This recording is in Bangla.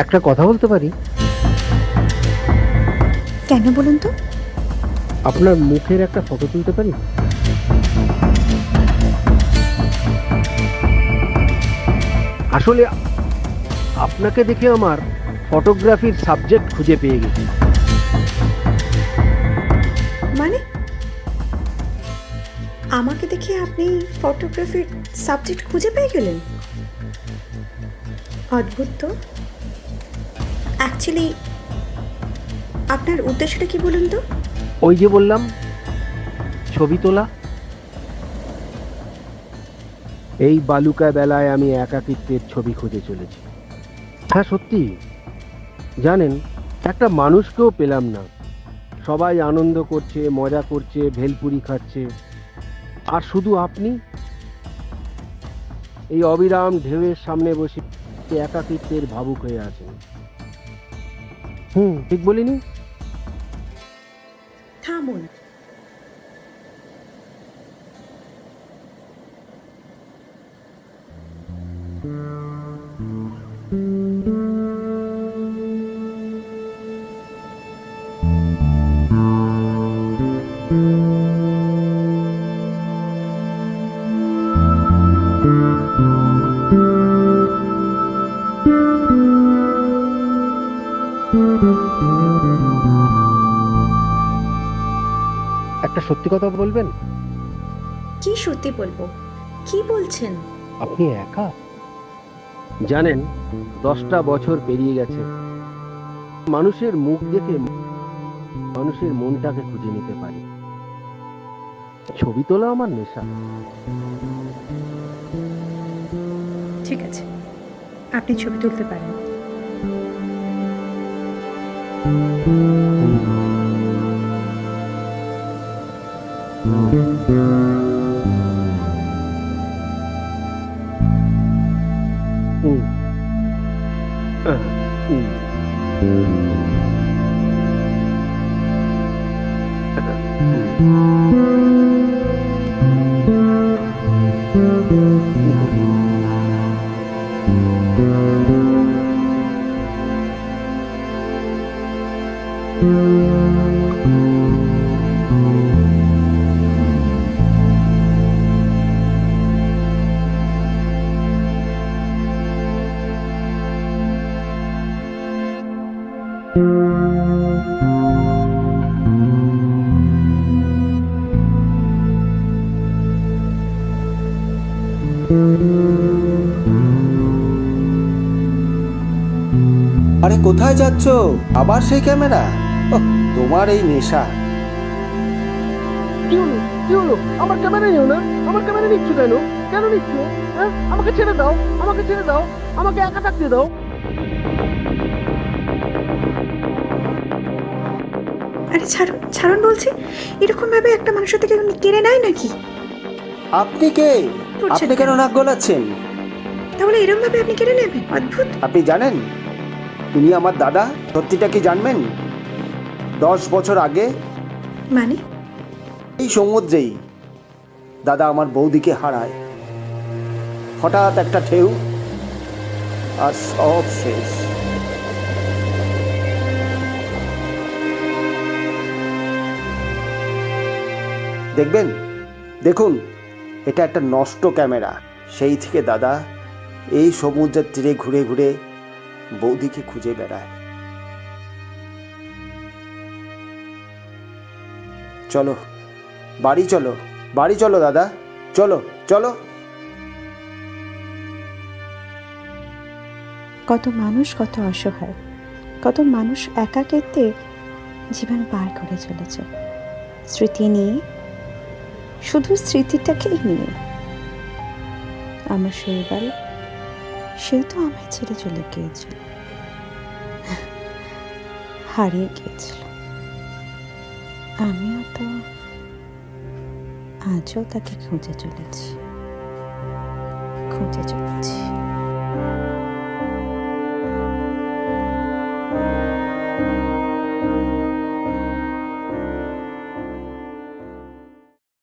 একটা কথা বলতে পারি? কেন বলুন তো? আপনার মুখের একটা ফটো তুলতে পারি? আসলে আপনাকে দেখে আমার ফটোগ্রাফির সাবজেক্ট খুঁজে পেয়ে গেছি। মানে আমাকে দেখে আপনি ফটোগ্রাফির সাবজেক্ট খুঁজে পেয়ে গেলেন? অদ্ভুত তো। অ্যাকচুয়ালি আপনার উদ্দেশ্যটা কি বলুন তো? ওই যে বললাম, ছবি তোলা। এই বালুকা বেলায় আমি একাকিত্বের ছবি খুঁজে চলেছি। হ্যাঁ সত্যি, জানেন, একটা মানুষকেও পেলাম না। সবাই আনন্দ করছে, মজা করছে, ভেলপুরি খাচ্ছে, আর শুধু আপনি এই অবিরাম ঢেউয়ের সামনে বসে একাকিত্বের ভাবুক হয়ে আছেন। ঠিক বলিনি? থামুন। একটা সত্যি কথা বলবেন? কি সত্যি বলবো? কি বলছেন? আপনি একা? জানেন, 10টা বছর পেরিয়ে গেছে। মানুষের মুখ দেখে মানুষের মনটাকে খুঁজে নিতে পারি। ছবি তোলা আমার নেশা। ঠিক আছে, আপনি ছবি তুলতে পারেন। হুম। হুম। আরে কোথায় যাচ্ছ? আবার সেই ক্যামেরা? ওহ, তোমার এই নেশা। কি হলো? কি হলো? আমার ক্যামেরা নিও না। আমার ক্যামেরা নিচ্ছ কেন? কেন নিচ্ছ? হ্যাঁ, আমাকে ছেড়ে দাও, আমাকে ছেড়ে দাও, আমাকে একা থাকতে দাও। আরে ছাড়ুন ছাড়ুন বলছি, এরকম ভাবে একটা মানুষের থেকে কেড়ে নেয় নাকি? আপনি কে? করছেন আপনি কেন কেন? নাক গলাচ্ছেন? তাহলে এরকম ভাবে আপনি কেড়ে নেবেন? অদ্ভুত। আপনি জানেন ইনি আমার দাদা? সত্যিটা কি জানবেন? 10 বছর আগে মানে? এই সমুদ্রেই দাদা আমার বৌদিকে হারায়। হঠাৎ একটা ঢেউ আর সব শেষ। দেখবেন, দেখুন, এটা একটা নষ্ট ক্যামেরা। সেই থেকে দাদা এই সমুদ্রের তীরে ঘুরে ঘুরে বৌদিকে খুঁজে বেড়ায়। চলো বাড়ি চলো, বাড়ি চলো দাদা, চলো চলো। কত মানুষ কত অসহায়, কত মানুষ একাকিত্বে জীবন পার করে চলেছে স্মৃতি নিয়ে, শুধু স্মৃতিটাকেই নিয়ে। আমার শৈবাল, সেও তো আমায় ছেড়ে চলে গিয়েছিল, হারিয়ে গিয়েছিল। আমিও তো আজও তাকে খুঁজে চলেছি, খুঁজে চলেছি।